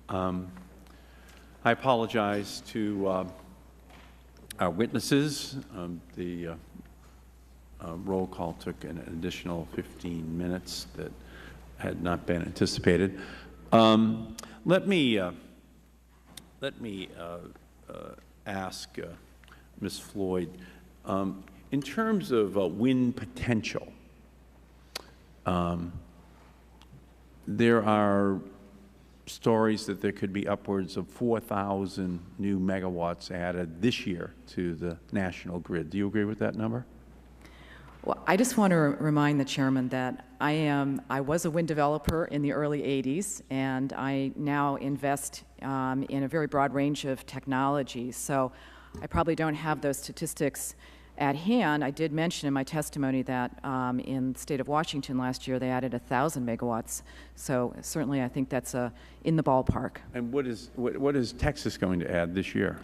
I apologize to our witnesses. The roll call took an additional 15 minutes that had not been anticipated. Let me ask Ms. Floyd, in terms of wind potential, there are stories that there could be upwards of 4,000 new megawatts added this year to the national grid. Do you agree with that number? Well, I just want to remind the Chairman that I was a wind developer in the early 80s, and I now invest in a very broad range of technologies. So I probably don't have those statistics at hand. I did mention in my testimony that in the state of Washington last year they added 1,000 megawatts. So certainly I think that's in the ballpark. And what is Texas going to add this year?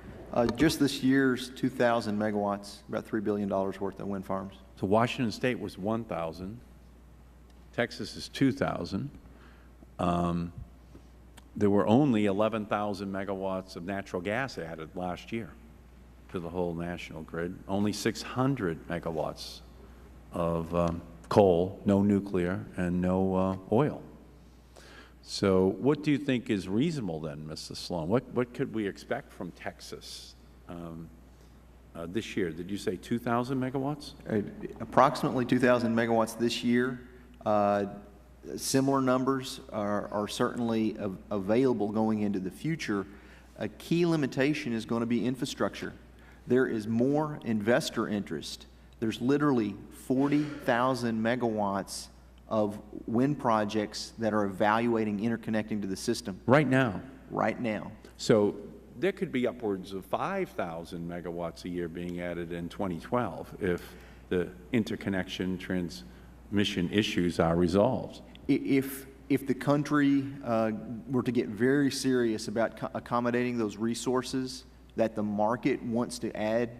Just this year's 2,000 megawatts, about $3 billion worth of wind farms. So Washington State was 1,000. Texas is 2,000. There were only 11,000 megawatts of natural gas added last year to the whole national grid. Only 600 megawatts of coal, no nuclear, and no oil. So what do you think is reasonable then, Mr. Sloan? What could we expect from Texas this year? Did you say 2,000 megawatts? Approximately 2,000 megawatts this year. Similar numbers are certainly available going into the future. A key limitation is going to be infrastructure. There is more investor interest. There's literally 40,000 megawatts of wind projects that are evaluating interconnecting to the system. Right now? Right now. So there could be upwards of 5,000 megawatts a year being added in 2012 if the interconnection transmission issues are resolved. If the country were to get very serious about accommodating those resources that the market wants to add,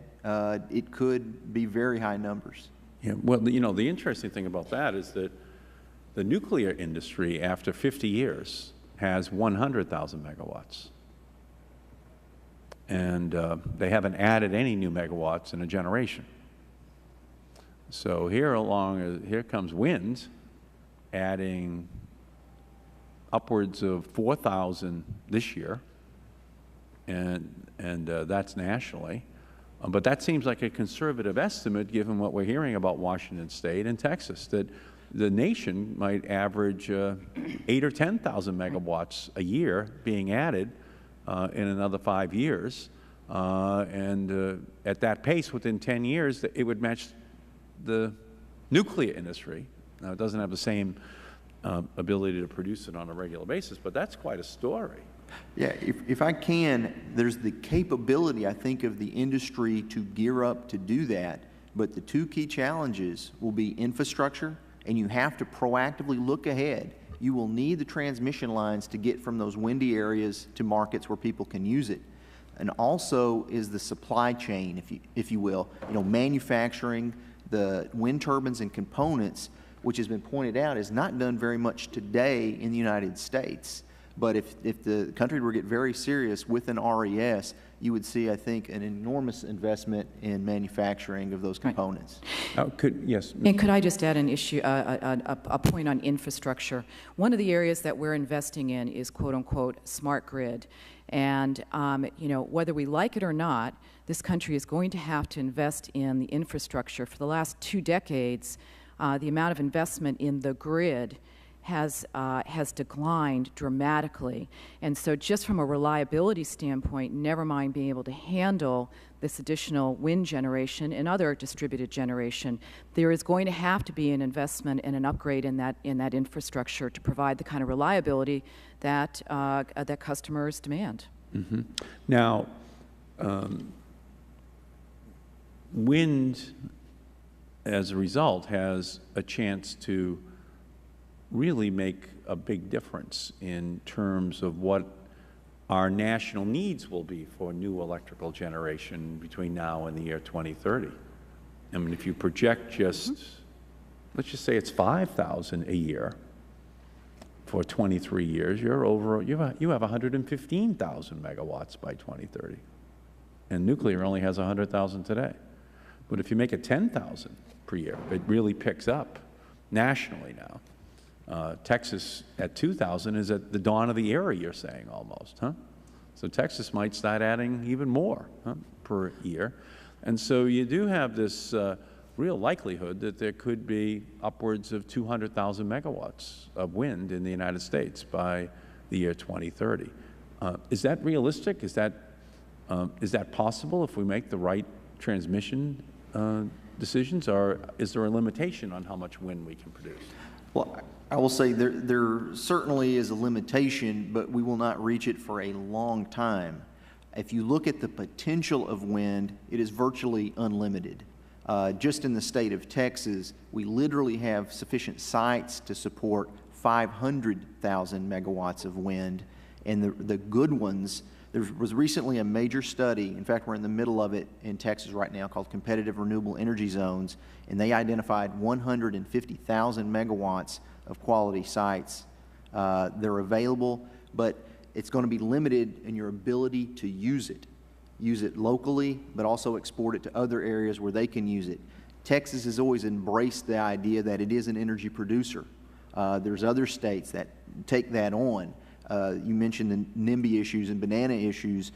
it could be very high numbers. Yeah, well, you know, the interesting thing about that is that the nuclear industry, after 50 years, has 100,000 megawatts. And they haven't added any new megawatts in a generation. So here comes wind, adding upwards of 4,000 this year, and that's nationally. But that seems like a conservative estimate given what we're hearing about Washington State and Texas, that the nation might average 8,000 or 10,000 megawatts a year being added in another 5 years. And at that pace, within 10 years, it would match the nuclear industry. Now, it doesn't have the same ability to produce it on a regular basis, but that's quite a story. Yeah, if I can, there's the capability, I think, of the industry to gear up to do that, but the two key challenges will be infrastructure, and you have to proactively look ahead. You will need the transmission lines to get from those windy areas to markets where people can use it. And also is the supply chain, if you will, manufacturing the wind turbines and components, which has been pointed out is not done very much today in the United States. But if the country were to get very serious with an RES, you would see, I think, an enormous investment in manufacturing of those components. Right. Yes. And could I just add an issue, a point on infrastructure? One of the areas that we're investing in is "quote unquote" smart grid, and whether we like it or not, this country is going to have to invest in the infrastructure. For the last 2 decades, the amount of investment in the grid has declined dramatically. And so just from a reliability standpoint, never mind being able to handle this additional wind generation and other distributed generation, there is going to have to be an investment and an upgrade in that infrastructure to provide the kind of reliability that that customers demand. Mm-hmm. Now, wind, as a result, has a chance to really make a big difference in terms of what our national needs will be for new electrical generation between now and the year 2030. I mean, if you project just, let's just say it's 5,000 a year for 23 years, you have 115,000 megawatts by 2030. And nuclear only has 100,000 today. But if you make it 10,000 per year, it really picks up nationally now. Texas at 2,000 is at the dawn of the era, you're saying, almost, huh? So Texas might start adding even more per year. And so you do have this real likelihood that there could be upwards of 200,000 megawatts of wind in the United States by the year 2030. Is that realistic? Is that possible if we make the right transmission decisions, or is there a limitation on how much wind we can produce? Well, I will say there certainly is a limitation, but we will not reach it for a long time. If you look at the potential of wind, it is virtually unlimited. Just in the state of Texas, we literally have sufficient sites to support 500,000 megawatts of wind, and the good ones. There was recently a major study, in fact, we're in the middle of it in Texas right now, called Competitive Renewable Energy Zones, and they identified 150,000 megawatts of quality sites. They're available, but it's going to be limited in your ability to use it. Use it locally, but also export it to other areas where they can use it. Texas has always embraced the idea that it is an energy producer. There's other states that take that on. You mentioned the NIMBY issues and banana issues.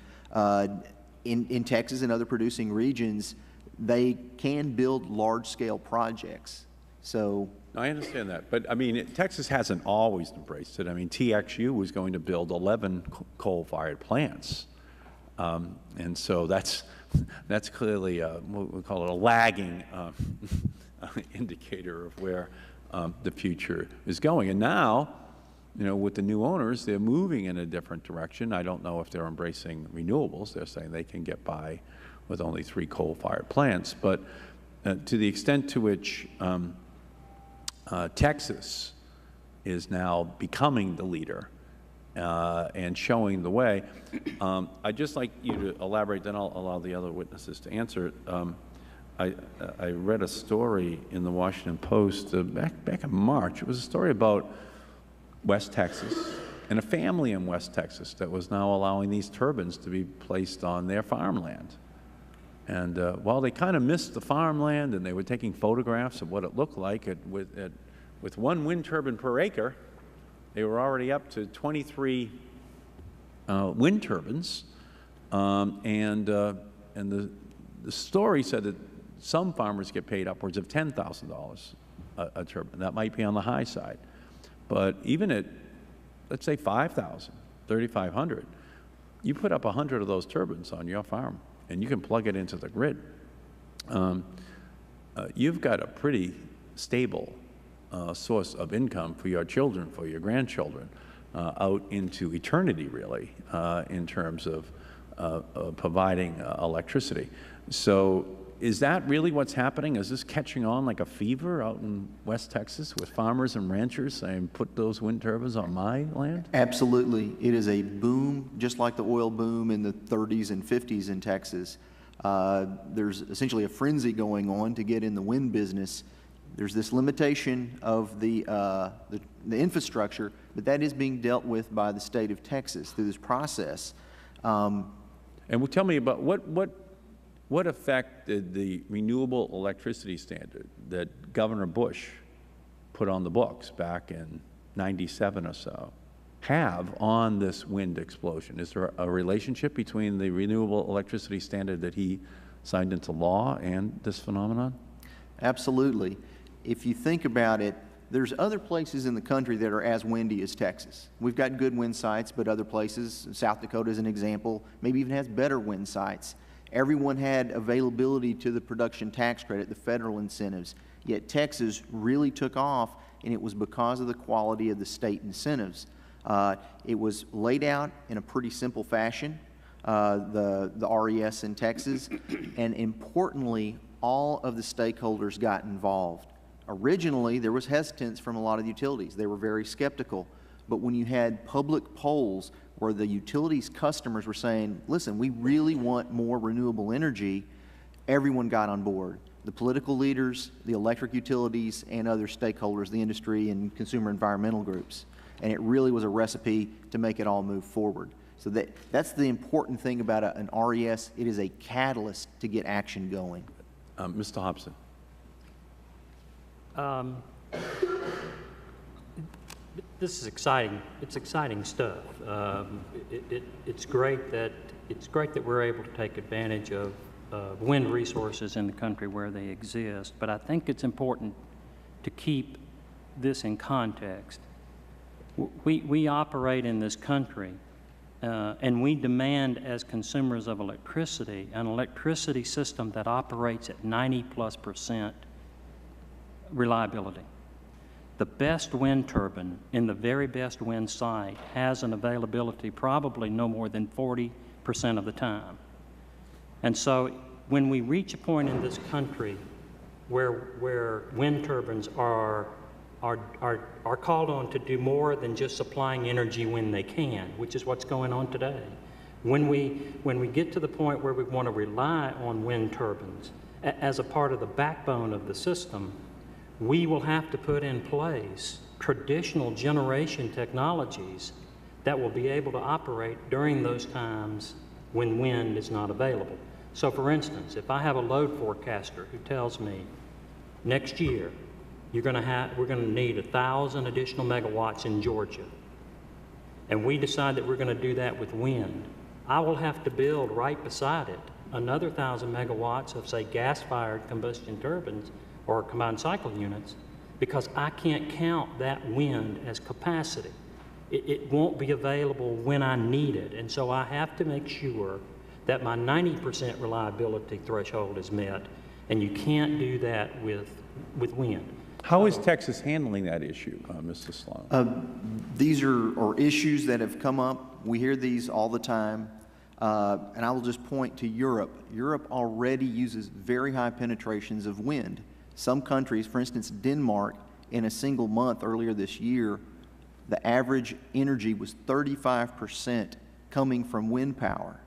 In Texas and other producing regions, they can build large-scale projects. So I understand that, but I mean, Texas hasn't always embraced it. I mean, TXU was going to build 11 coal-fired plants, and so that's clearly what we call it a lagging indicator of where the future is going. And now, you know, with the new owners, they're moving in a different direction. I don't know if they're embracing renewables. They're saying they can get by with only 3 coal-fired plants. But to the extent to which Texas is now becoming the leader and showing the way, I'd just like you to elaborate, then I'll allow the other witnesses to answer it. I read a story in the Washington Post back in March. It was a story about West Texas and a family in West Texas that was now allowing these turbines to be placed on their farmland. And while they kind of missed the farmland and they were taking photographs of what it looked like with 1 wind turbine per acre, they were already up to 23 wind turbines. And the story said that some farmers get paid upwards of $10,000 a turbine. That might be on the high side. But even at, let's say, 5,000, 3,500, you put up 100 of those turbines on your farm, and you can plug it into the grid. You've got a pretty stable source of income for your children, for your grandchildren, out into eternity, really, in terms of providing electricity. So is that really what's happening? Is this catching on like a fever out in West Texas with farmers and ranchers saying, put those wind turbines on my land? Absolutely. It is a boom, just like the oil boom in the 30s and 50s in Texas. There's essentially a frenzy going on to get in the wind business. There's this limitation of the infrastructure, but that is being dealt with by the state of Texas through this process. And tell me about what effect did the renewable electricity standard that Governor Bush put on the books back in '97 or so have on this wind explosion? Is there a relationship between the renewable electricity standard that he signed into law and this phenomenon? Absolutely. If you think about it, there's other places in the country that are as windy as Texas. We've got good wind sites, but other places, South Dakota is an example, maybe even has better wind sites. Everyone had availability to the production tax credit, the federal incentives, yet Texas really took off, and it was because of the quality of the state incentives. It was laid out in a pretty simple fashion, the RES in Texas, and importantly, all of the stakeholders got involved. Originally, there was hesitance from a lot of utilities. They were very skeptical. But when you had public polls where the utilities customers were saying, listen, we really want more renewable energy, everyone got on board. The political leaders, the electric utilities, and other stakeholders, the industry and consumer environmental groups. and it really was a recipe to make it all move forward. So that's the important thing about an RES. It is a catalyst to get action going. Mr. Hobson. This is exciting. It's exciting stuff. It's great that we're able to take advantage of wind resources in the country where they exist. But I think it's important to keep this in context. We operate in this country, and we demand as consumers of electricity an electricity system that operates at 90+% reliability. The best wind turbine in the very best wind site has an availability probably no more than 40% of the time. And so when we reach a point in this country where wind turbines are called on to do more than just supplying energy when they can, which is what's going on today. When we get to the point where we want to rely on wind turbines as a part of the backbone of the system, we will have to put in place traditional generation technologies that will be able to operate during those times when wind is not available. So for instance, if I have a load forecaster who tells me next year we're going to need 1,000 additional megawatts in Georgia, and we decide that we're going to do that with wind, I will have to build right beside it another 1,000 megawatts of, say, gas-fired combustion turbines or combined cycle units, because I can't count that wind as capacity. It won't be available when I need it, and so I have to make sure that my 90% reliability threshold is met, and you can't do that with wind. How is Texas handling that issue, Mr. Sloan? These are issues that have come up. We hear these all the time. And I will just point to Europe. Europe already uses very high penetrations of wind. Some countries, for instance, Denmark, in a single month earlier this year, the average energy was 35% coming from wind power.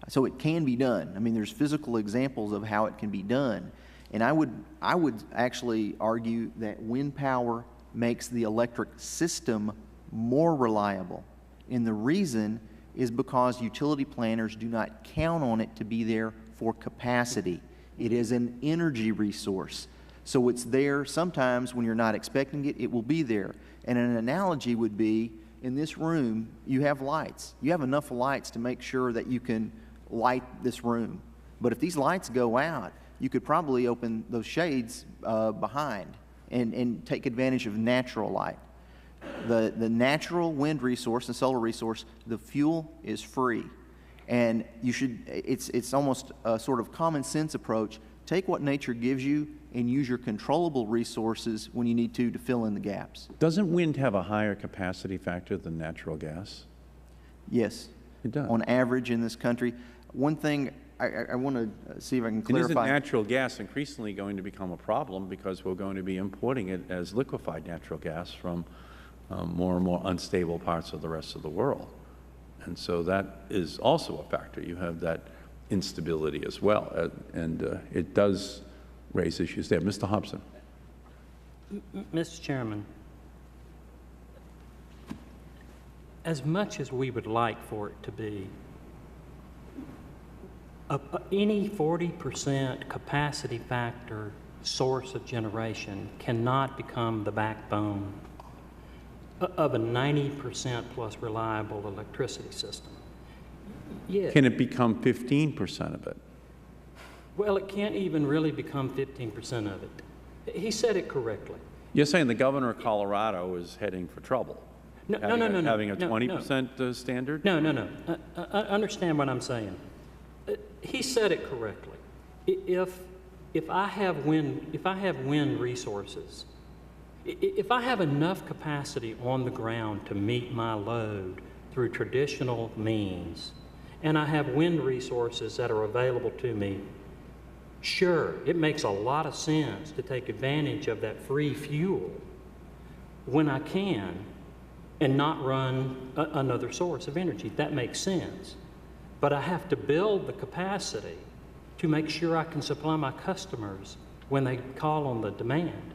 So it can be done. I mean, there's physical examples of how it can be done. And I would actually argue that wind power makes the electric system more reliable. And the reason is because utility planners do not count on it to be there for capacity. It is an energy resource. So it's there sometimes when you're not expecting it, it will be there. And an analogy would be, in this room, you have lights. You have enough lights to make sure that you can light this room. But if these lights go out, you could probably open those shades behind and take advantage of natural light. The natural wind resource and solar resource, the fuel is free. And you should, it's almost a sort of common sense approach. Take what nature gives you and use your controllable resources when you need to fill in the gaps. Doesn't wind have a higher capacity factor than natural gas? Yes. It does. On average in this country. One thing I want to see if I can clarify. And isn't natural gas increasingly going to become a problem because we're going to be importing it as liquefied natural gas from more and more unstable parts of the rest of the world? And so that is also a factor. You have that instability as well, and it does raise issues there. Mr. Hobson. Mr. Chairman, as much as we would like for it to be, any 40% capacity factor source of generation cannot become the backbone of a 90% plus reliable electricity system. Yeah. Can it become 15% of it? Well, it can't even really become 15% of it. He said it correctly. You're saying the governor of Colorado is heading for trouble? No. Having a 20% standard? No. Understand what I'm saying. He said it correctly. If I have wind resources, if I have enough capacity on the ground to meet my load through traditional means, and I have wind resources that are available to me, sure, it makes a lot of sense to take advantage of that free fuel when I can and not run another source of energy. That makes sense. But I have to build the capacity to make sure I can supply my customers when they call on the demand.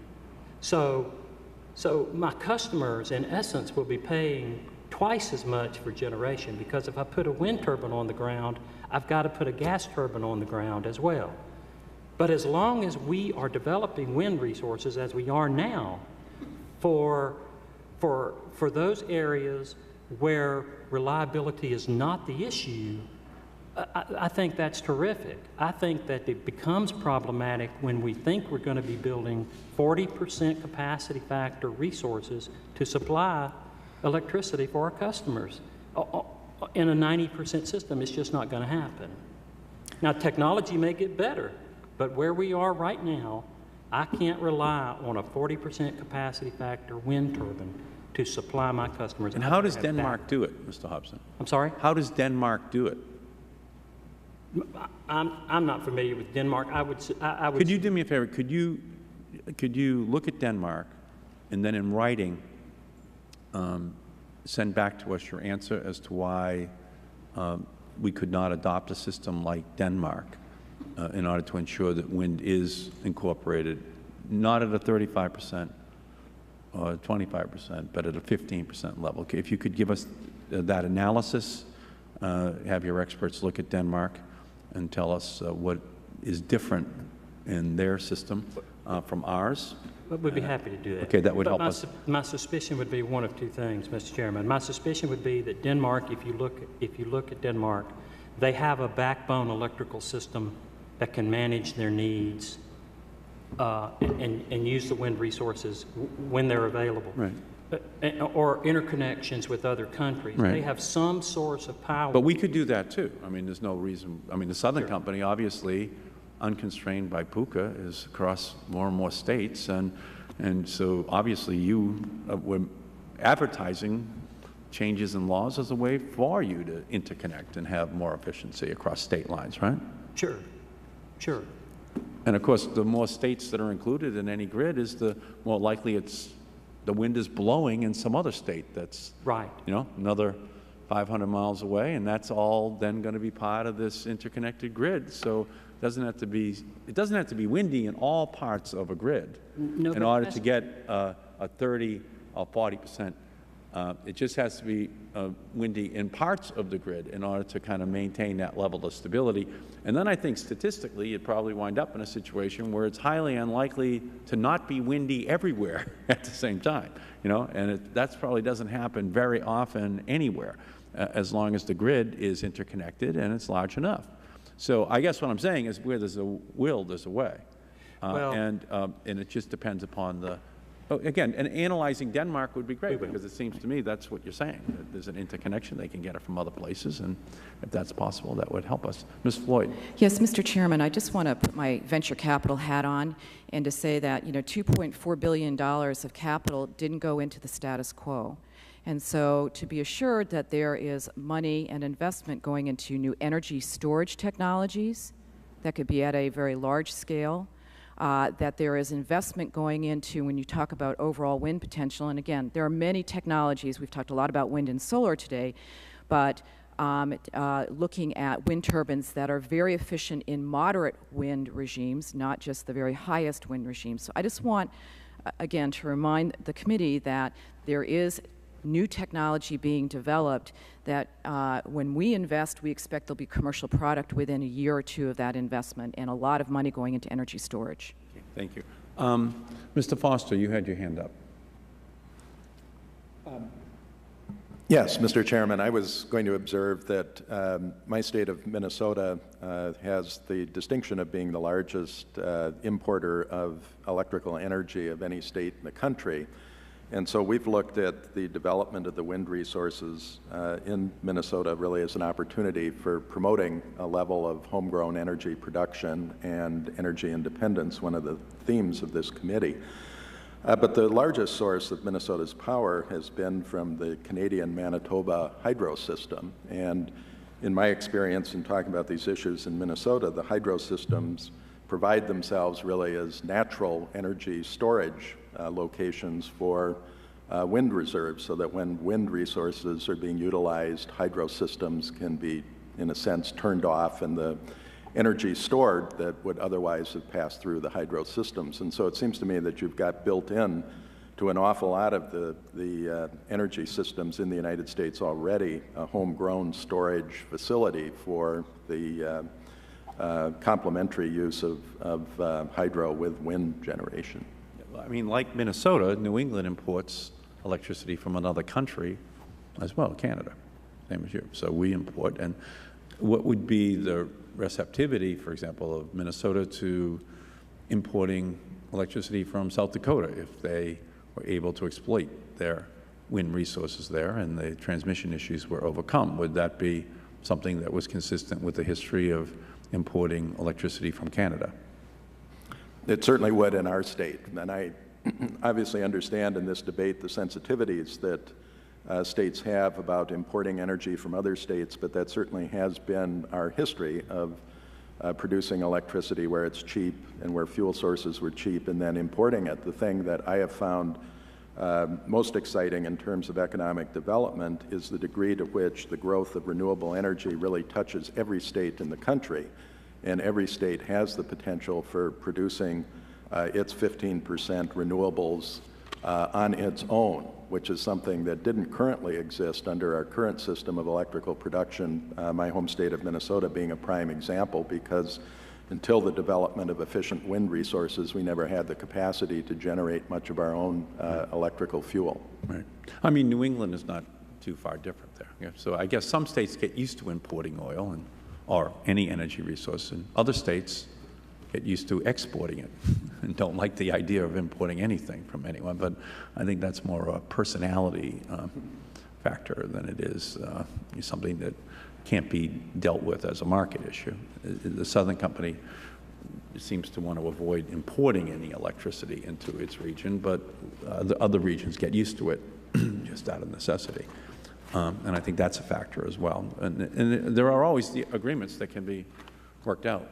So So my customers, in essence, will be paying twice as much for generation, because if I put a wind turbine on the ground, I've got to put a gas turbine on the ground as well. But as long as we are developing wind resources, as we are now, for those areas where reliability is not the issue, I think that's terrific. I think that it becomes problematic when we think we're going to be building 40% capacity factor resources to supply electricity for our customers. In a 90% system, it's just not going to happen. Now, technology may get better, but where we are right now, I can't rely on a 40% capacity factor wind turbine to supply my customers. And how does Denmark do it, Mr. Hobson? I'm sorry? How does Denmark do it? I'm not familiar with Denmark. I would. Could you do me a favor? Could you look at Denmark, and then in writing, send back to us your answer as to why we could not adopt a system like Denmark in order to ensure that wind is incorporated, not at a 35% or 25%, but at a 15% level. If you could give us that analysis, have your experts look at Denmark and tell us what is different in their system from ours. We'd be happy to do that. Okay, that would help us. My suspicion would be one of two things, Mr. Chairman. My suspicion would be that Denmark, if you look at Denmark, they have a backbone electrical system that can manage their needs and use the wind resources when they're available. Right. Or interconnections with other countries. Right. They have some source of power. But we could do that too. I mean, there's no reason. I mean, the Southern Company, obviously, unconstrained by PUCA, is across more and more states, and so obviously you were advertising changes in laws as a way for you to interconnect and have more efficiency across state lines, right? Sure, sure. And of course, the more states that are included in any grid is the more likely the wind is blowing in some other state that's, right, another 500 miles away, and that's all then going to be part of this interconnected grid. So it doesn't have to be windy in all parts of a grid in order to get a 30 or 40%. It just has to be windy in parts of the grid in order to kind of maintain that level of stability. And then I think statistically you'd probably wind up in a situation where it's highly unlikely to not be windy everywhere at the same time, and that probably doesn't happen very often anywhere as long as the grid is interconnected and it's large enough. So I guess what I'm saying is where there's a will, there's a way. And it just depends upon the again, and analyzing Denmark would be great, because it seems to me that's what you're saying, that there's an interconnection. They can get it from other places, and if that's possible, that would help us. Ms. Floyd. Yes, Mr. Chairman, I just want to put my venture capital hat on and to say that, $2.4 billion of capital didn't go into the status quo. And so to be assured that there is money and investment going into new energy storage technologies that could be at a very large scale, that there is investment going into when you talk about overall wind potential. And again, there are many technologies. We've talked a lot about wind and solar today, but looking at wind turbines that are very efficient in moderate wind regimes, not just the very highest wind regimes. So I just want, again, to remind the committee that there is new technology being developed that when we invest, we expect there'll be commercial product within a year or two of that investment, and a lot of money going into energy storage. Okay, thank you. Mr. Foster, you had your hand up. Yes, Mr. Chairman, I was going to observe that my state of Minnesota has the distinction of being the largest importer of electrical energy of any state in the country. And so we've looked at the development of the wind resources in Minnesota really as an opportunity for promoting a level of homegrown energy production and energy independence, one of the themes of this committee. But the largest source of Minnesota's power has been from the Canadian Manitoba hydro system. And in my experience in talking about these issues in Minnesota, the hydro systems provide themselves really as natural energy storage locations for wind reserves, so that when wind resources are being utilized, hydro systems can be, in a sense, turned off, and the energy stored that would otherwise have passed through the hydro systems. And so it seems to me that you've got built in to an awful lot of the energy systems in the United States already a homegrown storage facility for the complementary use of hydro with wind generation. I mean, like Minnesota, New England imports electricity from another country as well, Canada, same as you. So we import. And what would be the receptivity, for example, of Minnesota to importing electricity from South Dakota if they were able to exploit their wind resources there and the transmission issues were overcome? Would that be something that was consistent with the history of importing electricity from Canada? It certainly would in our state. And I obviously understand in this debate the sensitivities that states have about importing energy from other states, but that certainly has been our history of producing electricity where it's cheap and where fuel sources were cheap and then importing it. The thing that I have found most exciting in terms of economic development is the degree to which the growth of renewable energy really touches every state in the country, and every state has the potential for producing its 15% renewables on its own, which is something that didn't currently exist under our current system of electrical production, my home state of Minnesota being a prime example, because until the development of efficient wind resources, we never had the capacity to generate much of our own electrical fuel. Right. I mean, New England is not too far different there. Yeah. So I guess some states get used to importing oil or any energy resource, and other states get used to exporting it and don't like the idea of importing anything from anyone. But I think that's more a personality factor than it is something that can't be dealt with as a market issue. The Southern Company seems to want to avoid importing any electricity into its region, but the other regions get used to it just out of necessity. And I think that's a factor as well. And there are always the agreements that can be worked out.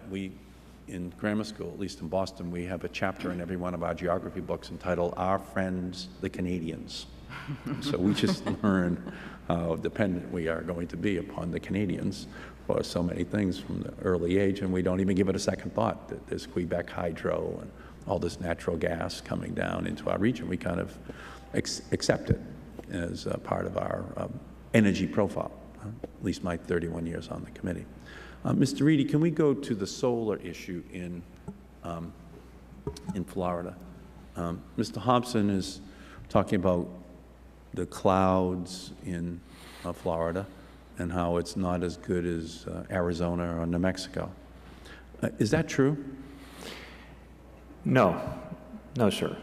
In grammar school, at least in Boston, we have a chapter in every one of our geography books entitled Our Friends the Canadians. So we just learn how dependent we are going to be upon the Canadians for so many things from the early age, and we don't even give it a second thought that there's Quebec hydro and all this natural gas coming down into our region. We kind of accept it as a part of our energy profile, at least my 31 years on the committee. Mr. Reedy, can we go to the solar issue in Florida? Mr. Hobson is talking about the clouds in Florida and how it's not as good as Arizona or New Mexico. Is that true? No, sir.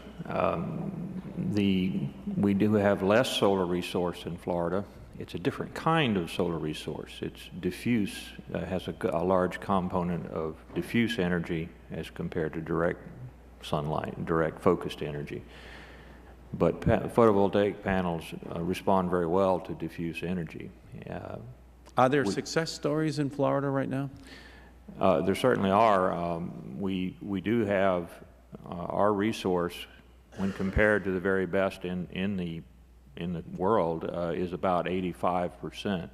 We do have less solar resource in Florida. It's a different kind of solar resource. It's diffuse, has a large component of diffuse energy as compared to direct sunlight, direct focused energy. But photovoltaic panels respond very well to diffuse energy. Are there success stories in Florida right now? There certainly are. We do have our resource, when compared to the very best in the world, is about 85%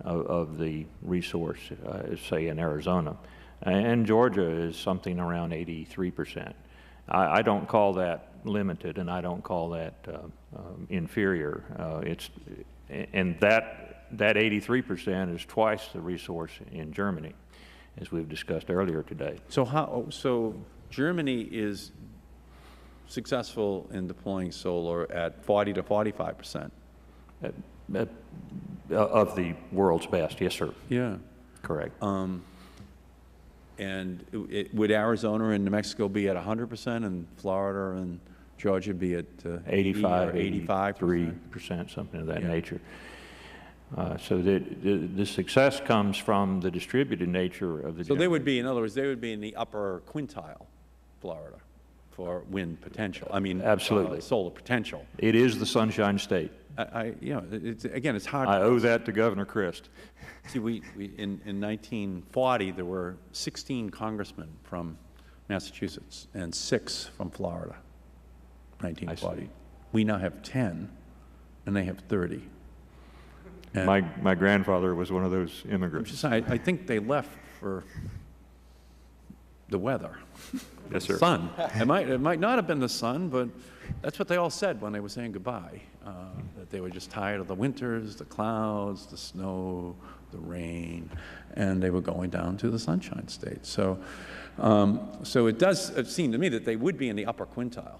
of the resource, say in Arizona. And Georgia is something around 83%. I don't call that limited, and I don't call that inferior. And that 83% is twice the resource in Germany, as we've discussed earlier today. So Germany is successful in deploying solar at 40 to 45%. Of the world's best, yes, sir. Yeah. Correct. And would Arizona and New Mexico be at 100%, and Florida and Georgia be at 85, 85%, 83%, something of that nature. So the success comes from the distributed nature of the. So they would be, in other words, they would be in the upper quintile, Florida, for wind potential. I mean, absolutely, solar potential. It is the Sunshine State. Again, it's hard. I owe that to Governor Christ. See, in 1940 there were 16 congressmen from Massachusetts and 6 from Florida. 1940. We now have 10, and they have 30. And my grandfather was one of those immigrants. I think they left for the weather. Yes, sir. Sun. It might not have been the sun, but that's what they all said when they were saying goodbye, that they were just tired of the winters, the clouds, the snow, the rain, and they were going down to the Sunshine State. So, so it does seem to me that they would be in the upper quintile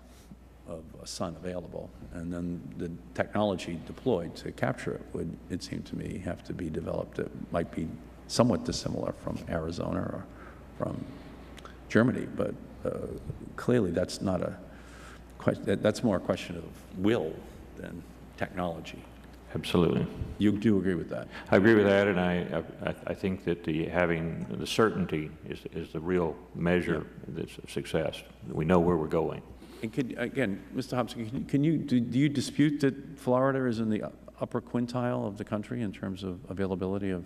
of sun available, and then the technology deployed to capture it would, it seemed to me, have to be developed. It might be somewhat dissimilar from Arizona or from Germany, but clearly that's not a question. That's more a question of will than technology. Absolutely. You do agree with that? I agree with that, and I think that having the certainty is the real measure of success. We know where we're going. And again, Mr. Hobson, do you dispute that Florida is in the upper quintile of the country in terms of availability of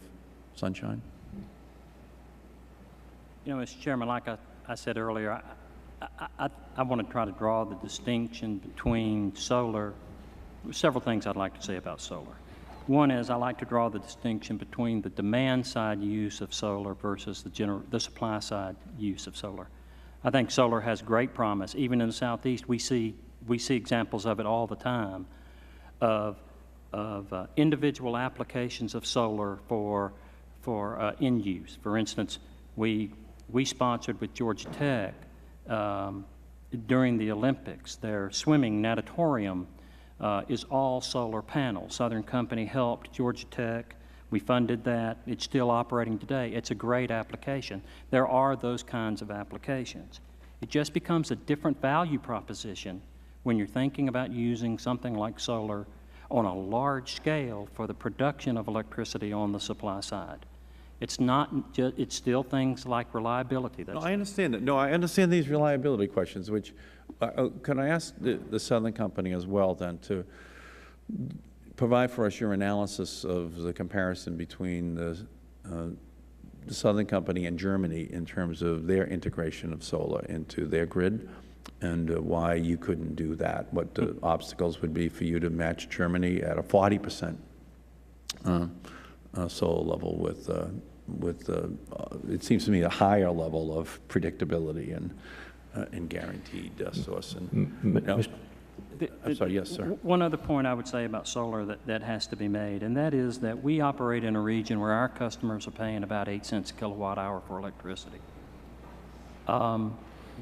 sunshine? You know, Mr. Chairman, like I said earlier, I want to try to draw the distinction between solar. Several things I'd like to say about solar. One is I like to draw the distinction between the demand side use of solar versus the supply side use of solar. I think solar has great promise. Even in the Southeast, we see examples of it all the time, of individual applications of solar for end use. For instance, we sponsored with Georgia Tech during the Olympics. Their swimming natatorium is all solar panels. Southern Company helped Georgia Tech. We funded that. It's still operating today. It's a great application. There are those kinds of applications. It just becomes a different value proposition when you're thinking about using something like solar on a large scale for the production of electricity on the supply side. It's not just, it's still things like reliability. No, I understand that. No, I understand these reliability questions, which, can I ask the Southern Company as well then to provide for us your analysis of the comparison between the Southern Company and Germany in terms of their integration of solar into their grid, and why you couldn't do that, what the obstacles would be for you to match Germany at a 40% solar level with it seems to me, a higher level of predictability and guaranteed source. And, I'm sorry, yes, sir. One other point I would say about solar that has to be made, and that is that we operate in a region where our customers are paying about 8 cents a kilowatt hour for electricity.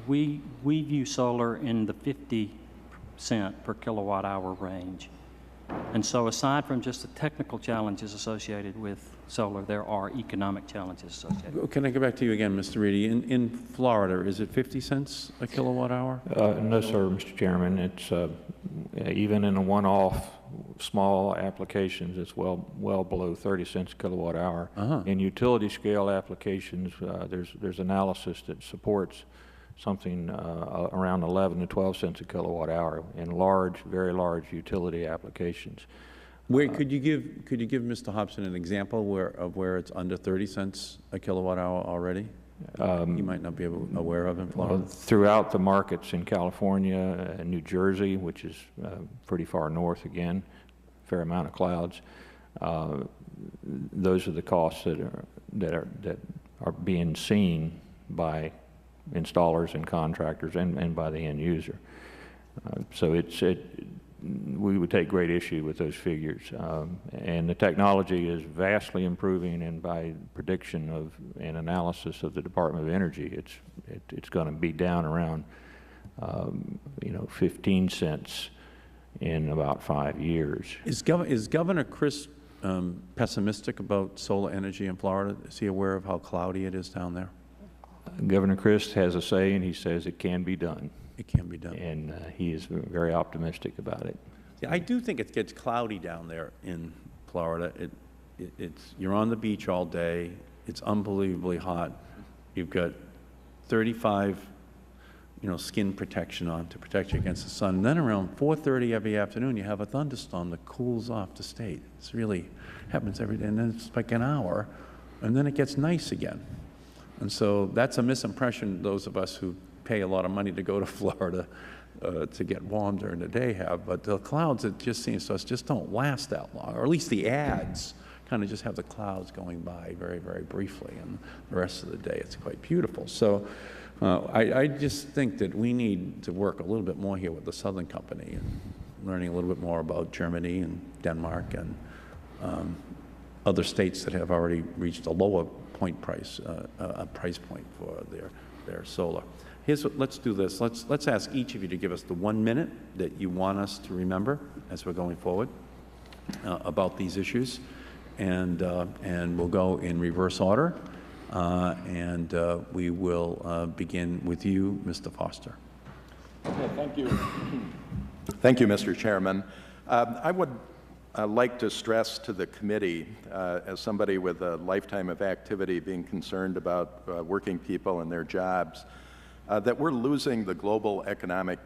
We view solar in the 50 cent per kilowatt hour range. And so aside from just the technical challenges associated with solar, there are economic challenges associated. Can I go back to you again, Mr. Reedy? In Florida, is it 50 cents a kilowatt hour? No, sir, Mr. Chairman. It's even in a one-off small applications, it's well below 30 cents a kilowatt hour. In utility scale applications, there's analysis that supports something around 11 to 12 cents a kilowatt hour in very large utility applications. Where could you give Mr. Hobson an example of where it's under 30 cents a kilowatt hour already? You might not be aware of in Florida. Throughout the markets in California and New Jersey, which is pretty far north again, fair amount of clouds. Those are the costs that are being seen by installers and contractors and by the end user. So we would take great issue with those figures. And the technology is vastly improving, and by prediction of and analysis of the Department of Energy, it's going to be down around 15 cents in about 5 years. Is Governor Chris pessimistic about solar energy in Florida? Is he aware of how cloudy it is down there? Governor Chris has a say, and he says it can be done. It can be done. And he is very optimistic about it. Yeah, I do think it gets cloudy down there in Florida. You're on the beach all day. It's unbelievably hot. You've got 35, skin protection on to protect you against the sun. And then around 4:30 every afternoon, you have a thunderstorm that cools off the state. It's really happens every day, and then it's like an hour, and then it gets nice again. And so that's a misimpression those of us who pay a lot of money to go to Florida to get warm during the day have. But the clouds, it just seems to us, just don't last that long, or at least the ads kind of just have the clouds going by very, very briefly, and the rest of the day it's quite beautiful. So I just think that we need to work a little bit more here with the Southern Company and learning a little bit more about Germany and Denmark and other states that have already reached a lower price point for their solar. Here's what, let's do this. Let's ask each of you to give us the 1 minute that you want us to remember as we're going forward about these issues, and we'll go in reverse order. We will begin with you, Mr. Foster. Okay, thank you. Thank you, Mr. Chairman. I would like to stress to the committee, as somebody with a lifetime of activity being concerned about working people and their jobs, that we're losing the global economic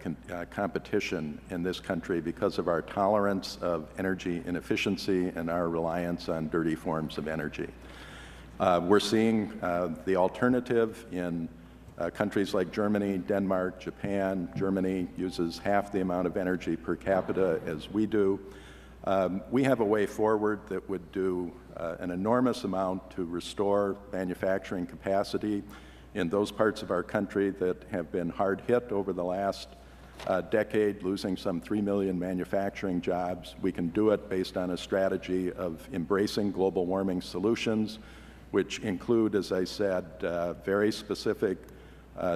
competition in this country because of our tolerance of energy inefficiency and our reliance on dirty forms of energy. We're seeing the alternative in countries like Germany, Denmark, Japan. Germany uses half the amount of energy per capita as we do. We have a way forward that would do an enormous amount to restore manufacturing capacity in those parts of our country that have been hard hit over the last decade, losing some 3 million manufacturing jobs. We can do it based on a strategy of embracing global warming solutions, which include, as I said, very specific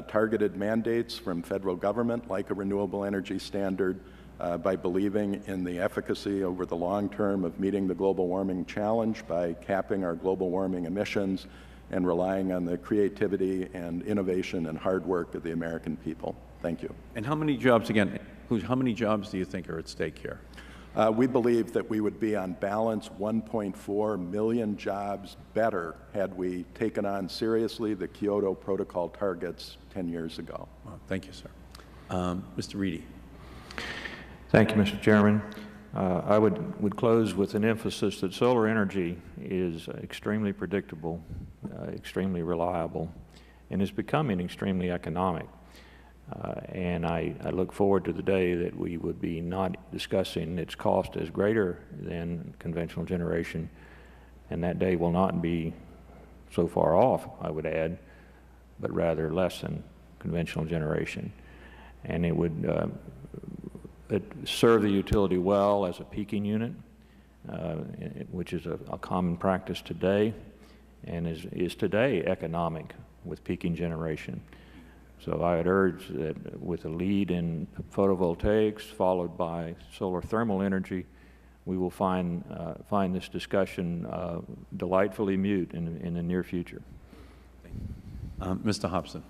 targeted mandates from federal government, like a renewable energy standard, by believing in the efficacy over the long term of meeting the global warming challenge, by capping our global warming emissions, and relying on the creativity and innovation and hard work of the American people. Thank you. And how many jobs, again, how many jobs do you think are at stake here? We believe that we would be on balance 1.4 million jobs better had we taken on seriously the Kyoto Protocol targets 10 years ago. Well, thank you, sir. Mr. Reedy. Thank you, Mr. Chairman. I would close with an emphasis that solar energy is extremely predictable, extremely reliable, and is becoming extremely economic. And I look forward to the day that we would be not discussing its cost as greater than conventional generation, and that day will not be so far off, I would add, but rather less than conventional generation. And it would serve the utility well as a peaking unit, which is a common practice today, and is today economic with peaking generation. So I would urge that with a lead in photovoltaics followed by solar thermal energy, we will find this discussion delightfully mute in the near future. Mr. Hobson.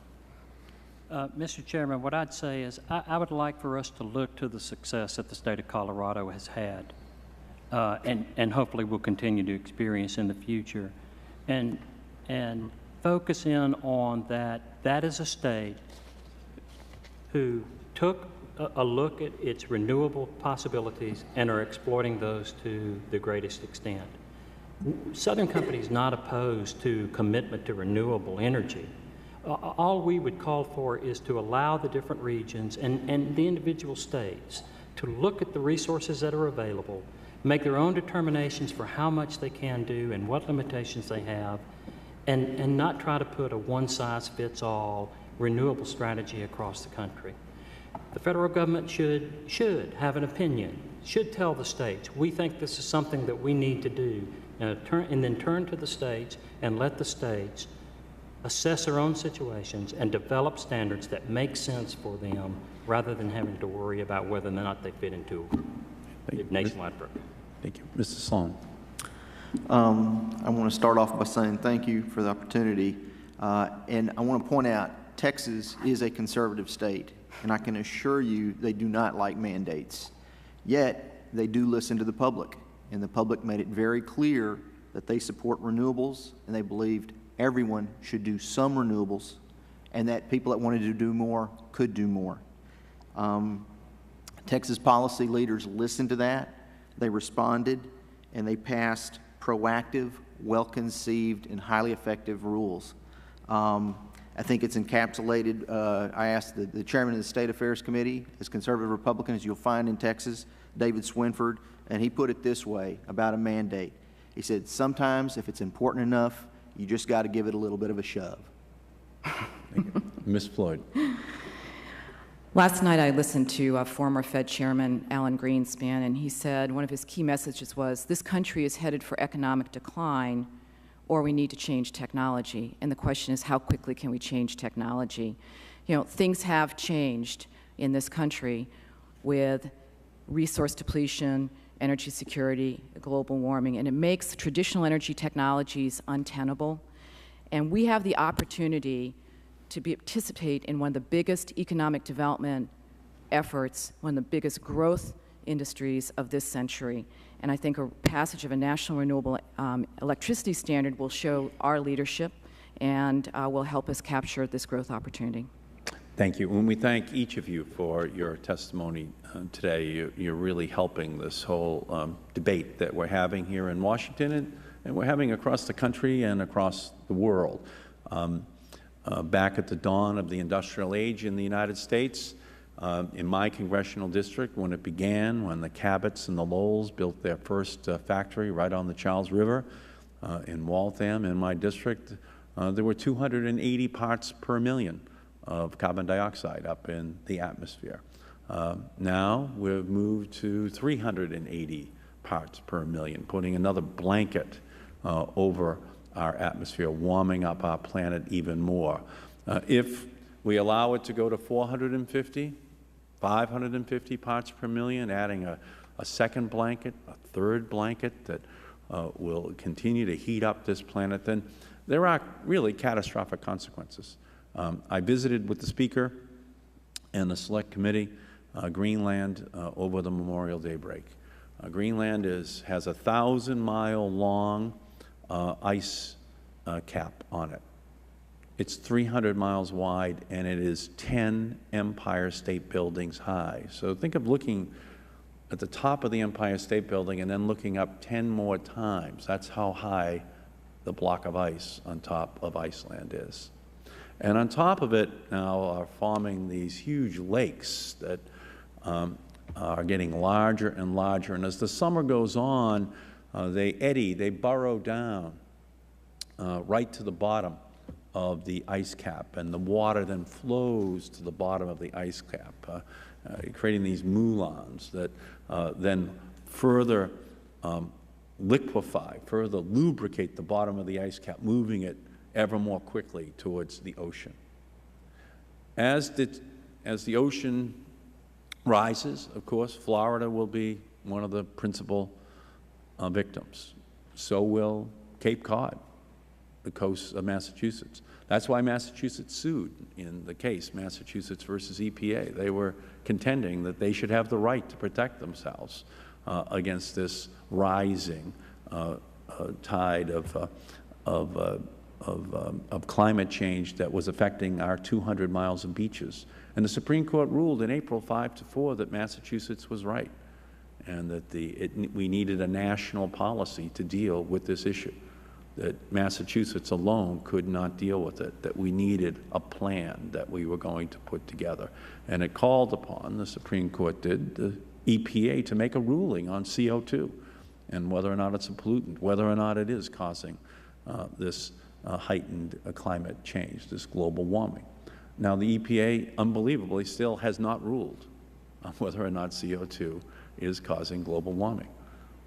Mr. Chairman, what I'd say is I would like for us to look to the success that the state of Colorado has had and hopefully will continue to experience in the future, and focus in on that is a state who took a look at its renewable possibilities and are exploiting those to the greatest extent. Southern Company is not opposed to commitment to renewable energy. All we would call for is to allow the different regions and the individual states to look at the resources that are available, make their own determinations for how much they can do and what limitations they have, and not try to put a one-size-fits-all renewable strategy across the country. The federal government should have an opinion, should tell the states, we think this is something that we need to do, and then turn to the states and let the states assess their own situations and develop standards that make sense for them rather than having to worry about whether or not they fit into a nationwide program. Thank you. Mr. Sloan. I want to start off by saying thank you for the opportunity. And I want to point out Texas is a conservative state, and I can assure you they do not like mandates. Yet, they do listen to the public, and the public made it very clear that they support renewables, and they believed everyone should do some renewables, and that people that wanted to do more could do more. Texas policy leaders listened to that, they responded, and they passed proactive, well-conceived, and highly effective rules. I think it's encapsulated. I asked the chairman of the State Affairs Committee, as conservative Republican as you'll find in Texas, David Swinford, and he put it this way about a mandate. He said, sometimes if it's important enough, you just got to give it a little bit of a shove. Thank you. Ms. Floyd. Last night I listened to former Fed Chairman Alan Greenspan, and he said one of his key messages was, this country is headed for economic decline, or we need to change technology. And the question is, how quickly can we change technology? You know, things have changed in this country with resource depletion, energy security, global warming, and it makes traditional energy technologies untenable. And we have the opportunity to participate in one of the biggest economic development efforts, one of the biggest growth industries of this century. And I think a passage of a national renewable electricity standard will show our leadership and will help us capture this growth opportunity. Thank you. And we thank each of you for your testimony today. You're really helping this whole debate that we're having here in Washington and we're having across the country and across the world. Back at the dawn of the industrial age in the United States, in my congressional district, when it began, when the Cabots and the Lowells built their first factory right on the Charles River in Waltham, in my district, there were 280 parts per million of carbon dioxide up in the atmosphere. Now we've moved to 380 parts per million, putting another blanket over our atmosphere, warming up our planet even more. If we allow it to go to 450, 550 parts per million, adding a second blanket, a third blanket that will continue to heat up this planet, then there are really catastrophic consequences. I visited with the Speaker and the Select Committee Greenland over the Memorial Day break. Greenland has a 1,000-mile long ice cap on it. It's 300 miles wide, and it is 10 Empire State Buildings high. So think of looking at the top of the Empire State Building and then looking up 10 more times. That's how high the block of ice on top of Iceland is. And on top of it now are forming these huge lakes that are getting larger and larger. And as the summer goes on, they eddy, they burrow down right to the bottom of the ice cap, and the water then flows to the bottom of the ice cap, creating these moulins that then further liquefy, further lubricate the bottom of the ice cap, moving it ever more quickly towards the ocean. As the ocean rises, of course, Florida will be one of the principal victims. So will Cape Cod, the coast of Massachusetts. That's why Massachusetts sued in the case, Massachusetts versus EPA. They were contending that they should have the right to protect themselves against this rising tide of climate change that was affecting our 200 miles of beaches. And the Supreme Court ruled in April 5-4 that Massachusetts was right, and that we needed a national policy to deal with this issue, that Massachusetts alone could not deal with it, that we needed a plan that we were going to put together. And it called upon, the Supreme Court did, the EPA to make a ruling on CO2 and whether or not it's a pollutant, whether or not it is causing this heightened climate change, this global warming. Now, the EPA, unbelievably, still has not ruled on whether or not CO2 is causing global warming.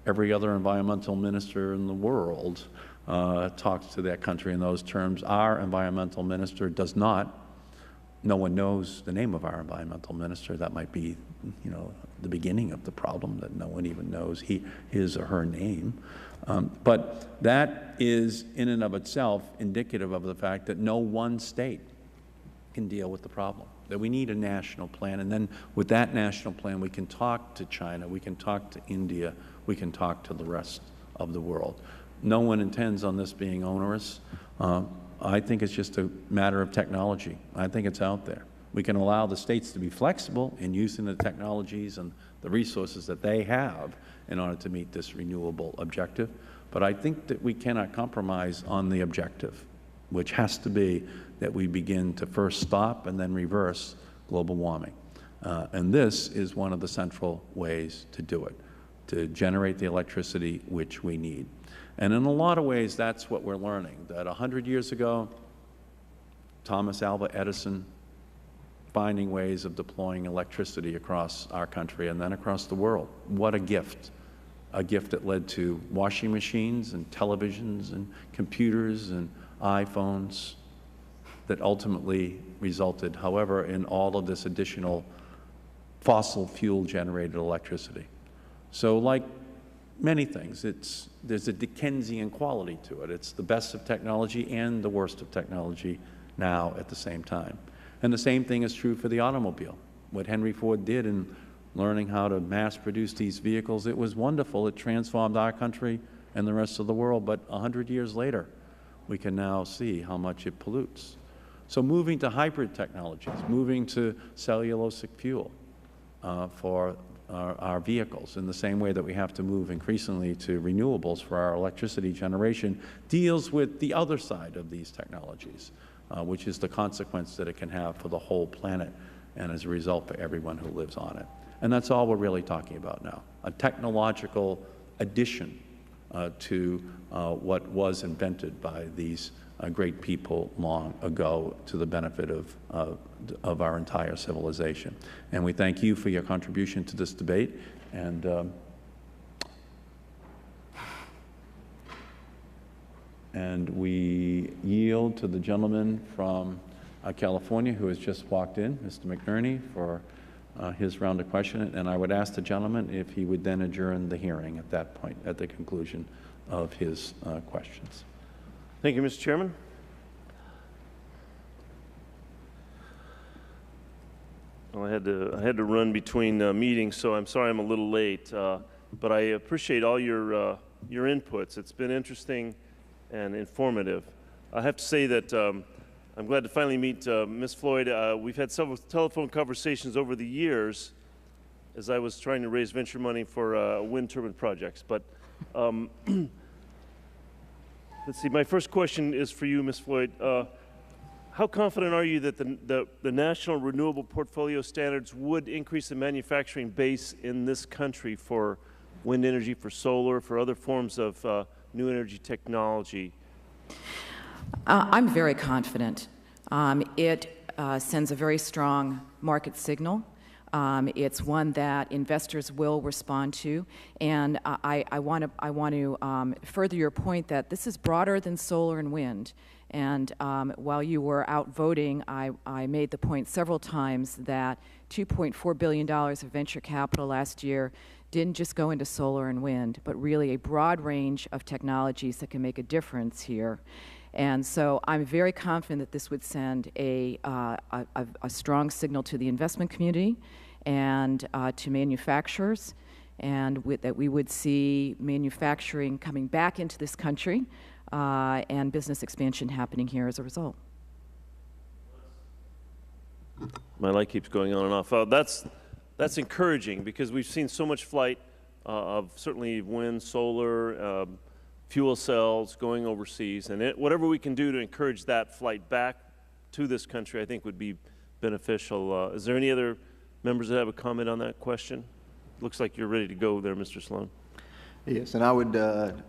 Every other environmental minister in the world talks to that country in those terms. Our environmental minister does not. No one knows the name of our environmental minister. That might be, the beginning of the problem, that no one even knows his or her name. But that is, in and of itself, indicative of the fact that no one state can deal with the problem, that we need a national plan. And then with that national plan, we can talk to China, we can talk to India, we can talk to the rest of the world. No one intends on this being onerous. I think it's just a matter of technology. I think it's out there. We can allow the states to be flexible in using the technologies and the resources that they have in order to meet this renewable objective. But I think that we cannot compromise on the objective, which has to be that we begin to first stop and then reverse global warming. And this is one of the central ways to do it, to generate the electricity which we need. And in a lot of ways, that's what we're learning, that 100 years ago, Thomas Alva Edison finding ways of deploying electricity across our country and then across the world. What a gift that led to washing machines and televisions and computers and iPhones that ultimately resulted, however, in all of this additional fossil fuel generated electricity. So like many things, there's a Dickensian quality to it. It's the best of technology and the worst of technology now at the same time. And the same thing is true for the automobile. What Henry Ford did in learning how to mass produce these vehicles, it was wonderful. It transformed our country and the rest of the world. But 100 years later, we can now see how much it pollutes. So moving to hybrid technologies, moving to cellulosic fuel for our vehicles in the same way that we have to move increasingly to renewables for our electricity generation deals with the other side of these technologies, which is the consequence that it can have for the whole planet and as a result for everyone who lives on it. And that's all we're really talking about now, a technological addition to what was invented by these great people long ago to the benefit of our entire civilization. And we thank you for your contribution to this debate. And we yield to the gentleman from California who has just walked in, Mr. McNerney, for his round of questioning. And I would ask the gentleman if he would then adjourn the hearing at that point, at the conclusion of his questions. Thank you, Mr. Chairman. Well, I had to run between meetings, so I'm sorry I'm a little late. But I appreciate all your inputs. It's been interesting and informative. I have to say that I'm glad to finally meet Ms. Floyd. We've had several telephone conversations over the years as I was trying to raise venture money for wind turbine projects. But let's see, my first question is for you, Ms. Floyd. How confident are you that the National Renewable Portfolio Standards would increase the manufacturing base in this country for wind energy, for solar, for other forms of new energy technology? I'm very confident. It sends a very strong market signal. It's one that investors will respond to, and I want to further your point that this is broader than solar and wind. And while you were out voting, I made the point several times that $2.4 billion of venture capital last year didn't just go into solar and wind, but really a broad range of technologies that can make a difference here. And so I'm very confident that this would send a strong signal to the investment community and to manufacturers, and that we would see manufacturing coming back into this country and business expansion happening here as a result. My light keeps going on and off. That's encouraging because we've seen so much flight of certainly wind, solar, fuel cells going overseas, and whatever we can do to encourage that flight back to this country I think would be beneficial. Is there any other members that have a comment on that question? Looks like you're ready to go there, Mr. Sloan. Yes, and I would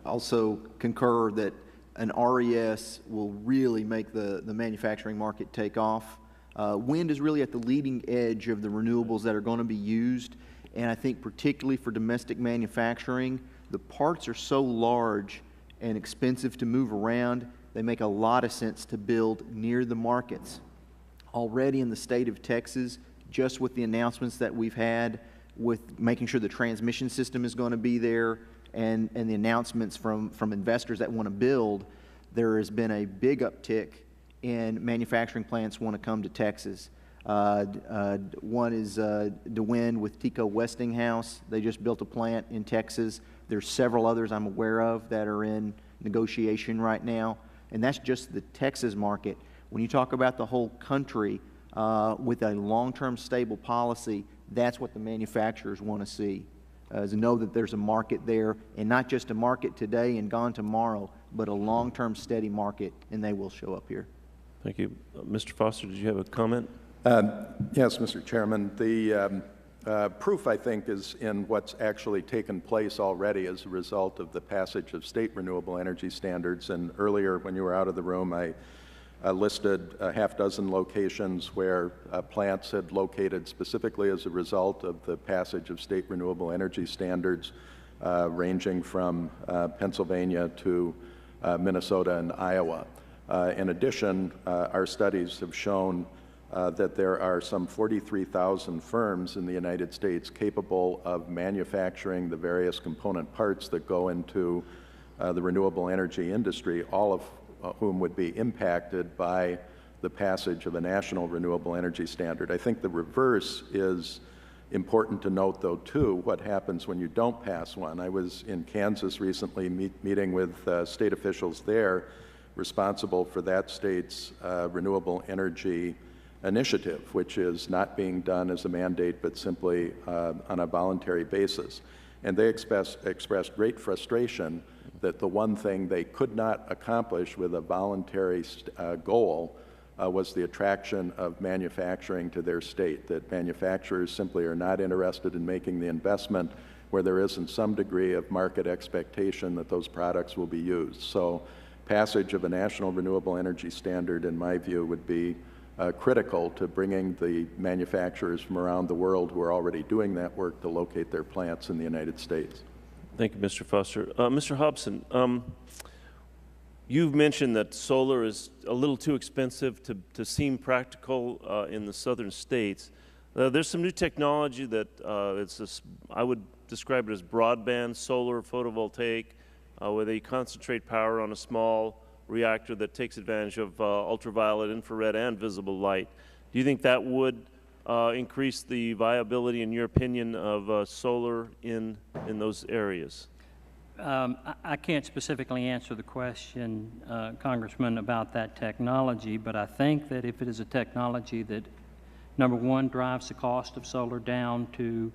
also concur that an RES will really make the manufacturing market take off. Wind is really at the leading edge of the renewables that are going to be used, and I think particularly for domestic manufacturing, the parts are so large and expensive to move around, they make a lot of sense to build near the markets. Already in the state of Texas, just with the announcements that we've had with making sure the transmission system is going to be there and the announcements from investors that want to build, there has been a big uptick in manufacturing plants want to come to Texas. One is DeWin with Tico Westinghouse. They just built a plant in Texas. There's several others I'm aware of that are in negotiation right now, and that's just the Texas market. When you talk about the whole country with a long-term stable policy, that's what the manufacturers want to see, is know that there's a market there, and not just a market today and gone tomorrow, but a long-term steady market, and they will show up here. Thank you. Mr. Foster, did you have a comment? Yes, Mr. Chairman. The proof, I think, is in what's actually taken place already as a result of the passage of state renewable energy standards. And earlier, when you were out of the room, I listed a half-dozen locations where plants had located specifically as a result of the passage of state renewable energy standards, ranging from Pennsylvania to Minnesota and Iowa. In addition, our studies have shown that there are some 43,000 firms in the United States capable of manufacturing the various component parts that go into the renewable energy industry, all of whom would be impacted by the passage of a national renewable energy standard. I think the reverse is important to note, though, too, what happens when you don't pass one. I was in Kansas recently meeting with state officials there responsible for that state's renewable energy initiative, which is not being done as a mandate but simply on a voluntary basis. And they expressed great frustration that the one thing they could not accomplish with a voluntary goal was the attraction of manufacturing to their state, that manufacturers simply are not interested in making the investment where there isn't some degree of market expectation that those products will be used. So passage of a national renewable energy standard, in my view, would be critical to bringing the manufacturers from around the world who are already doing that work to locate their plants in the United States. Thank you, Mr. Foster. Mr. Hobson, you've mentioned that solar is a little too expensive to seem practical in the southern states. There's some new technology that I would describe it as broadband solar photovoltaic, where they concentrate power on a small reactor that takes advantage of ultraviolet, infrared, and visible light. Do you think that would increase the viability, in your opinion, of solar in those areas? I can't specifically answer the question, Congressman, about that technology, but I think that if it is a technology that, number one, drives the cost of solar down to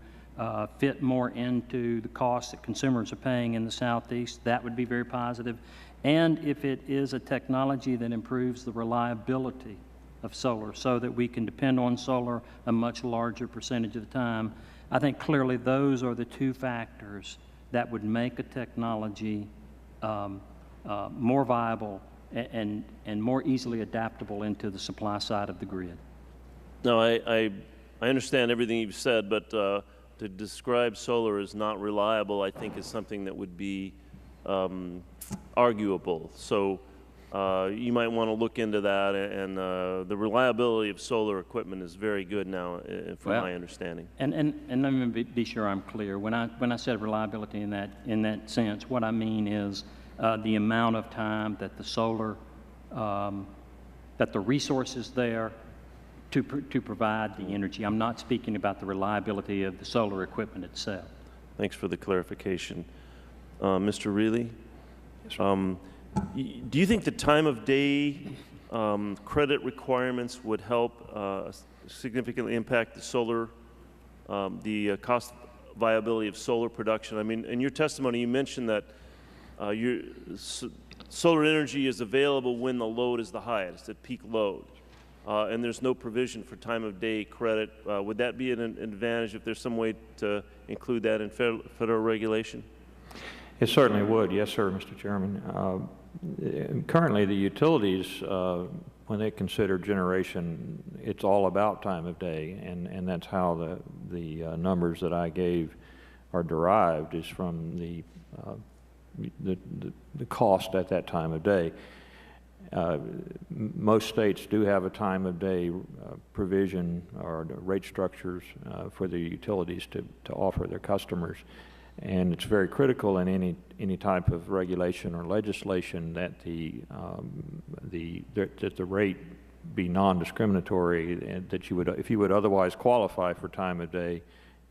fit more into the costs that consumers are paying in the Southeast, that would be very positive. And if it is a technology that improves the reliability of solar so that we can depend on solar a much larger percentage of the time, I think clearly those are the two factors that would make a technology more viable and more easily adaptable into the supply side of the grid. No, I understand everything you've said, but to describe solar as not reliable, I think is something that would be arguable. So you might want to look into that, and the reliability of solar equipment is very good now, from my understanding. And let me be sure I'm clear. When I said reliability in that sense, what I mean is the amount of time that the solar, that the resources there to provide the energy. I'm not speaking about the reliability of the solar equipment itself. Thanks for the clarification. Mr. Reilly? Do you think the time of day credit requirements would help significantly impact the solar, the cost viability of solar production? I mean, in your testimony, you mentioned that solar energy is available when the load is the highest, at peak load, and there's no provision for time of day credit. Would that be an advantage if there's some way to include that in federal regulation? It certainly would, yes, sir, Mr. Chairman. Currently, the utilities, when they consider generation, it's all about time of day, and that's how the numbers that I gave are derived, is from the cost at that time of day. Most states do have a time of day provision or rate structures for the utilities to offer their customers. And it's very critical in any type of regulation or legislation that the rate be non-discriminatory, and that if you would otherwise qualify for time of day,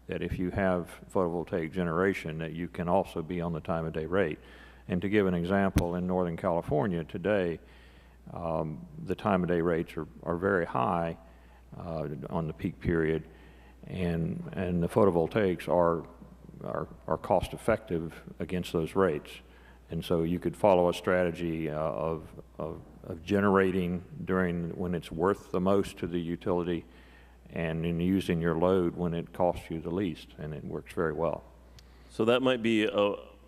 that if you have photovoltaic generation, that you can also be on the time of day rate. And to give an example, in Northern California today, the time of day rates are very high on the peak period, and the photovoltaics are cost effective against those rates. And so you could follow a strategy of generating when it's worth the most to the utility, and in using your load when it costs you the least, and it works very well. So that might be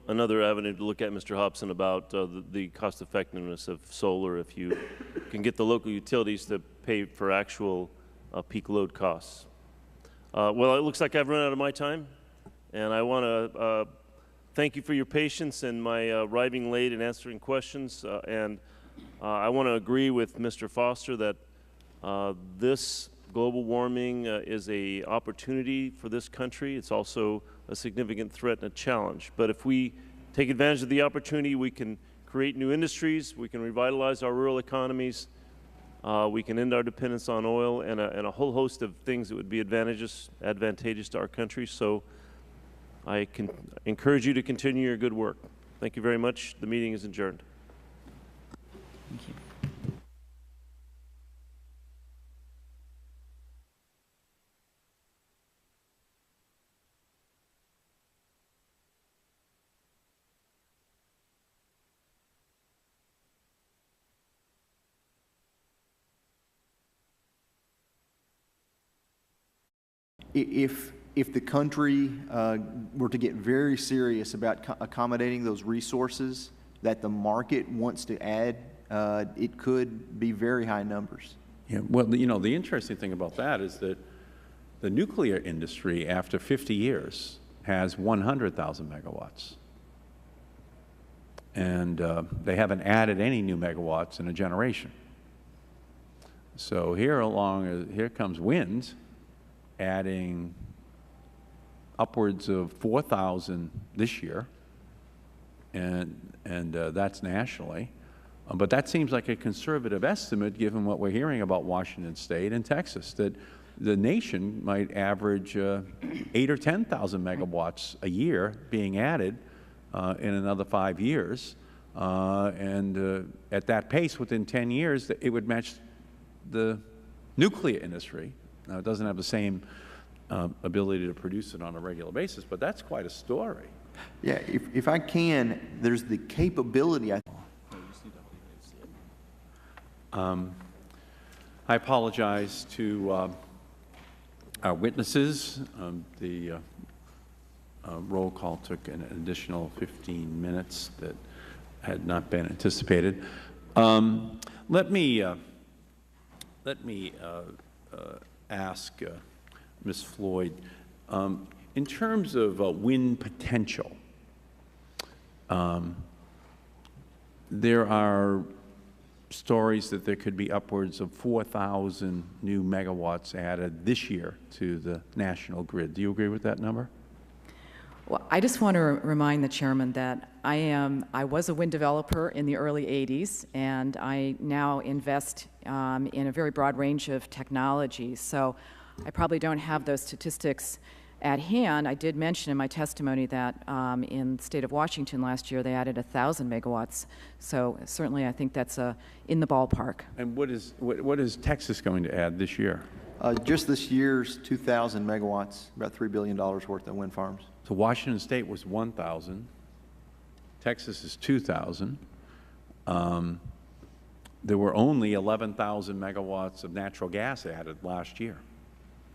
another avenue to look at, Mr. Hobson, about the cost effectiveness of solar if you can get the local utilities to pay for actual peak load costs. Well, it looks like I've run out of my time, and I want to thank you for your patience and my arriving late and answering questions. I want to agree with Mr. Foster that this global warming is an opportunity for this country. It's also a significant threat and a challenge. But if we take advantage of the opportunity, we can create new industries, we can revitalize our rural economies, we can end our dependence on oil, and a whole host of things that would be advantageous to our country. So I can encourage you to continue your good work. Thank you very much. The meeting is adjourned. Thank you. If the country were to get very serious about accommodating those resources that the market wants to add, it could be very high numbers. Yeah, well, you know, the interesting thing about that is that the nuclear industry, after 50 years, has 100,000 megawatts. And they haven't added any new megawatts in a generation. So here comes wind, adding upwards of 4,000 this year, and that's nationally. But that seems like a conservative estimate given what we're hearing about Washington State and Texas, that the nation might average 8,000 or 10,000 megawatts a year being added in another 5 years. At that pace, within 10 years, it would match the nuclear industry. Now, it doesn't have the same ability to produce it on a regular basis, but that's quite a story. Yeah, if I can, there's the capability. I apologize to our witnesses. The roll call took an additional 15 minutes that had not been anticipated. Let me ask Ms. Floyd, in terms of wind potential, there are stories that there could be upwards of 4,000 new megawatts added this year to the national grid. Do you agree with that number? Well, I just want to remind the Chairman that I was a wind developer in the early 80s, and I now invest in a very broad range of technologies. So I probably don't have those statistics at hand. I did mention in my testimony that in the state of Washington last year they added 1,000 megawatts. So certainly I think that's in the ballpark. And what is Texas going to add this year? Just this year's 2,000 megawatts, about $3 billion worth of wind farms. So Washington State was 1,000. Texas is 2,000. There were only 11,000 megawatts of natural gas added last year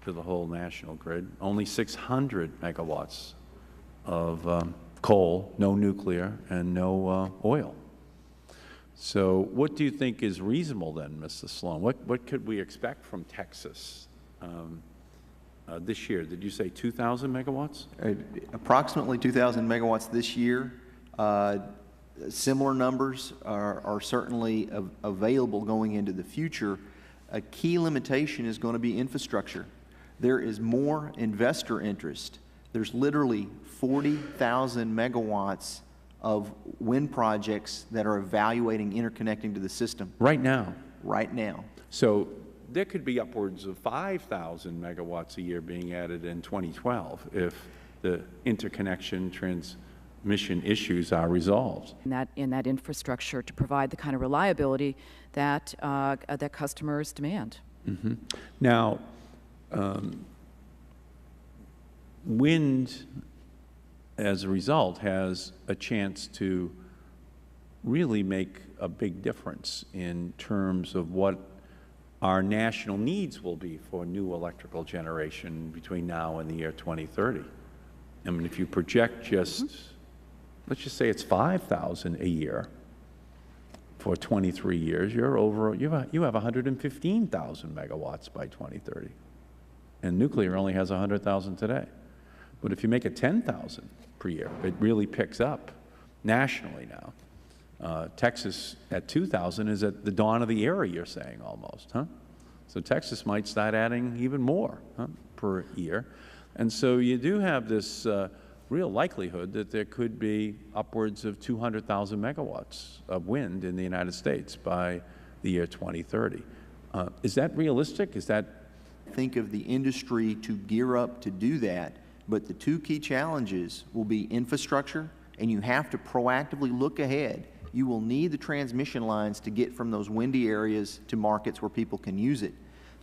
to the whole national grid. Only 600 megawatts of coal, no nuclear, and no oil. So what do you think is reasonable then, Mr. Sloan? What could we expect from Texas this year? Did you say 2,000 megawatts? Approximately 2,000 megawatts this year. Similar numbers are certainly available going into the future. A key limitation is going to be infrastructure. There is more investor interest. There's literally 40,000 megawatts of wind projects that are evaluating interconnecting to the system. Right now? Right now. So there could be upwards of 5,000 megawatts a year being added in 2012 if the interconnection transmission issues are resolved. In that infrastructure to provide the kind of reliability that, that customers demand. Mm-hmm. Now, wind, as a result, has a chance to really make a big difference in terms of what our national needs will be for new electrical generation between now and the year 2030. I mean, if you project just let's just say it's 5,000 a year for 23 years, you have 115,000 megawatts by 2030. And nuclear only has 100,000 today. But if you make it 10,000 per year, it really picks up nationally now. Texas at 2,000 is at the dawn of the era, you're saying, almost, huh? So Texas might start adding even more per year. And so you do have this real likelihood that there could be upwards of 200,000 megawatts of wind in the United States by the year 2030. Is that realistic? Is that? Think of the industry to gear up to do that, but the two key challenges will be infrastructure, and you have to proactively look ahead. You will need the transmission lines to get from those windy areas to markets where people can use it.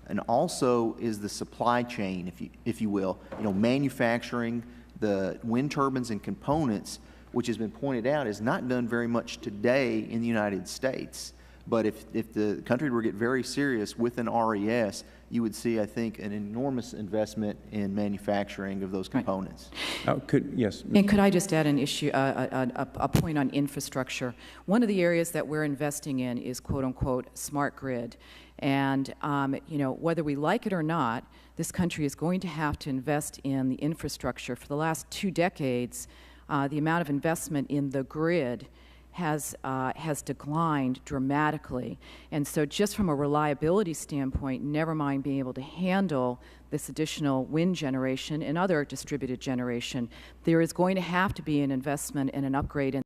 And also is the supply chain, if you will, manufacturing the wind turbines and components, which has been pointed out is not done very much today in the United States. But if the country were to get very serious with an RES, you would see, I think, an enormous investment in manufacturing of those components. Right. Yes. And could I just add an issue, a point on infrastructure? One of the areas that we're investing in is quote unquote smart grid. And whether we like it or not, this country is going to have to invest in the infrastructure. For the last 2 decades, the amount of investment in the grid has declined dramatically. And so just from a reliability standpoint, never mind being able to handle this additional wind generation and other distributed generation, there is going to have to be an investment and an upgrade in